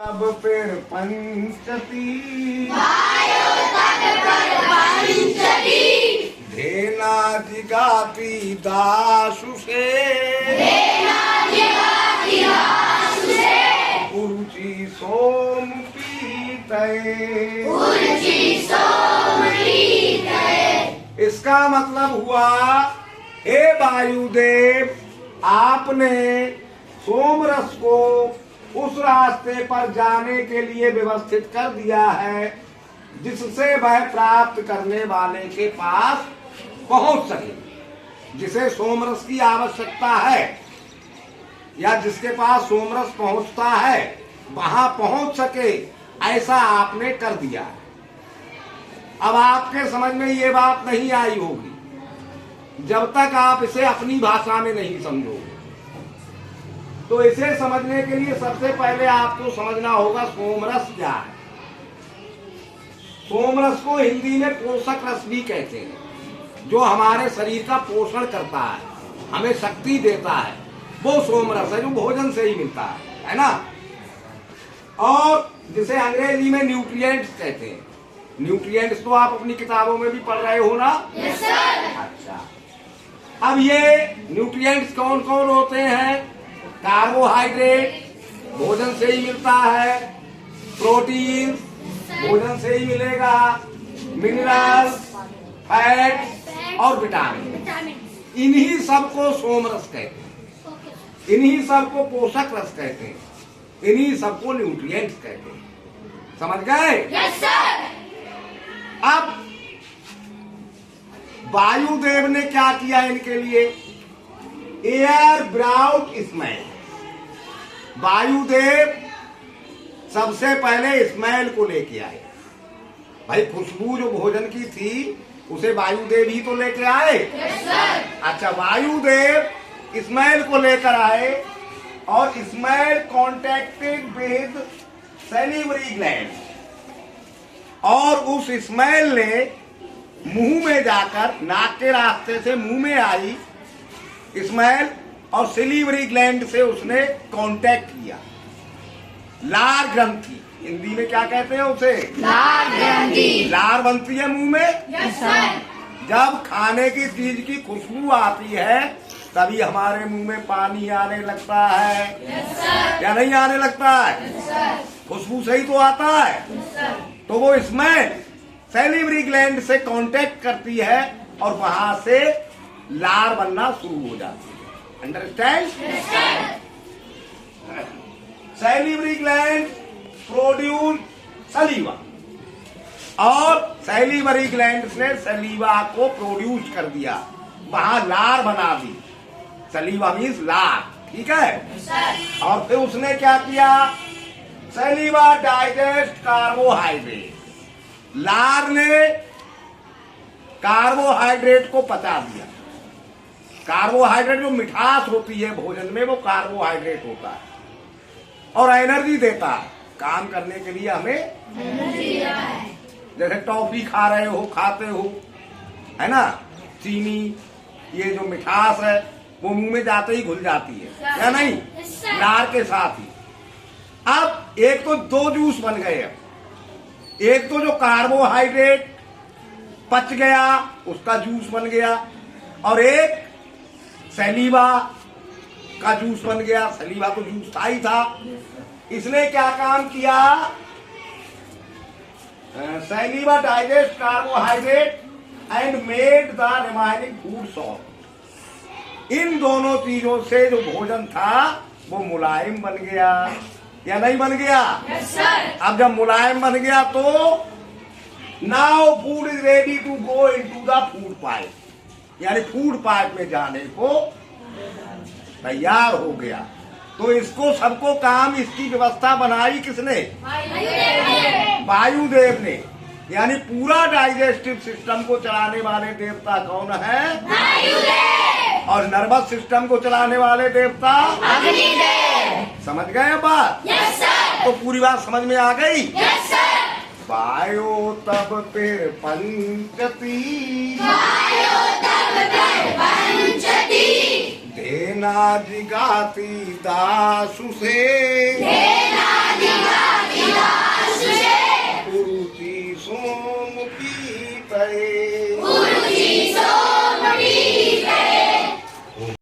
अब फिर पंचती धेना जिगाती दासु से उरुचि सोम पीते। इसका मतलब हुआ, हे वायुदेव, आपने सोमरस को उस रास्ते पर जाने के लिए व्यवस्थित कर दिया है जिससे वह प्राप्त करने वाले के पास पहुंच सके। जिसे सोमरस की आवश्यकता है या जिसके पास सोमरस पहुंचता है वहां पहुंच सके, ऐसा आपने कर दिया है। अब आपके समझ में ये बात नहीं आई होगी जब तक आप इसे अपनी भाषा में नहीं समझोगे। तो इसे समझने के लिए सबसे पहले आपको समझना होगा सोमरस क्या है। सोमरस को हिंदी में पोषक रस भी कहते हैं, जो हमारे शरीर का पोषण करता है, हमें शक्ति देता है, वो सोमरस है जो भोजन से ही मिलता है ना। और जिसे अंग्रेजी में न्यूट्रिएंट्स कहते हैं। न्यूट्रिएंट्स तो आप अपनी किताबों में भी पढ़ रहे हो ना। Yes sir. अच्छा, अब ये न्यूट्रिएंट्स कौन कौन होते हैं? कार्बोहाइड्रेट भोजन से ही मिलता है, प्रोटीन भोजन से ही मिलेगा, मिनरल्स, फैट और विटामिन, इन्हीं सबको सोमरस कहते हैं, इन्हीं सबको पोषक रस कहते हैं, इन्हीं सबको न्यूट्रिएंट्स कहते हैं। समझ गए? Yes sir. अब वायुदेव ने क्या किया इनके लिए? Air brought smell. वायुदेव सबसे पहले स्मेल को लेके आए। भाई खुशबू जो भोजन की थी उसे वायुदेव ही तो लेके आए। Yes sir. अच्छा, वायुदेव स्मेल को लेकर आए और smell contacted with salivary gland, और उस स्मेल ने मुंह में जाकर, नाक के रास्ते से मुंह में आई स्मेल, और सिलीवरी ग्लैंड से उसने कांटेक्ट किया। लार ग्रंथि, हिंदी में क्या कहते हैं उसे? लार ग्रंथि। लार बनती है मुंह में। Yes sir. जब खाने की चीज की खुशबू आती है तभी हमारे मुंह में पानी आने लगता है। Yes sir. या नहीं आने लगता है? Yes sir. खुशबू से ही तो आता है। Yes sir. तो वो स्मेल सैलिवरी ग्लैंड से कांटेक्ट करती है और वहां से लार बनना शुरू हो जाती है। Understand? Yes sir. Salivary gland produce सलीवा, और सैलिवरी ग्लैंड ने सलीवा को प्रोड्यूस कर दिया, वहां लार बना दी। सलीवा मीन्स लार, ठीक है। Yes sir. और फिर उसने क्या किया? Saliva digest carbohydrate. लार ने कार्बोहाइड्रेट को पचा दिया। कार्बोहाइड्रेट जो मिठास होती है भोजन में, वो कार्बोहाइड्रेट होता है और एनर्जी देता है। काम करने के लिए हमें एनर्जी देता है। जैसे टॉफी खा रहे हो, खाते हो, है ना, चीनी, ये जो मिठास है वो मुंह में जाते ही घुल जाती है, या नहीं? Yes sir. लार के साथ ही। अब एक तो दो जूस बन गए। अब एक तो जो कार्बोहाइड्रेट पच गया उसका जूस बन गया, और एक सलीवा का जूस बन गया। सलीवा तो जूस था ही था। इसने क्या काम किया? Saliva digest carbohydrate and made the remaining food soft. इन दोनों चीजों से जो भोजन था वो मुलायम बन गया, या नहीं बन गया? Yes sir. अब जब मुलायम बन गया तो now food is ready to go into the food pipe, यानी फूड पाइप में जाने को तैयार हो गया। तो इसको सबको काम, इसकी व्यवस्था बनाई किसने? वायुदेव ने। यानी पूरा डाइजेस्टिव सिस्टम को चलाने वाले देवता कौन है? वायुदेव। और नर्वस सिस्टम को चलाने वाले देवता अग्निदेव। समझ गए बात? Yes sir. तो पूरी बात समझ में आ गई? Yes sir. वायो तब फिर पंचती वायो तब फिर पंचती धेना जिगाती दासु से पुरुषी सोम पीतये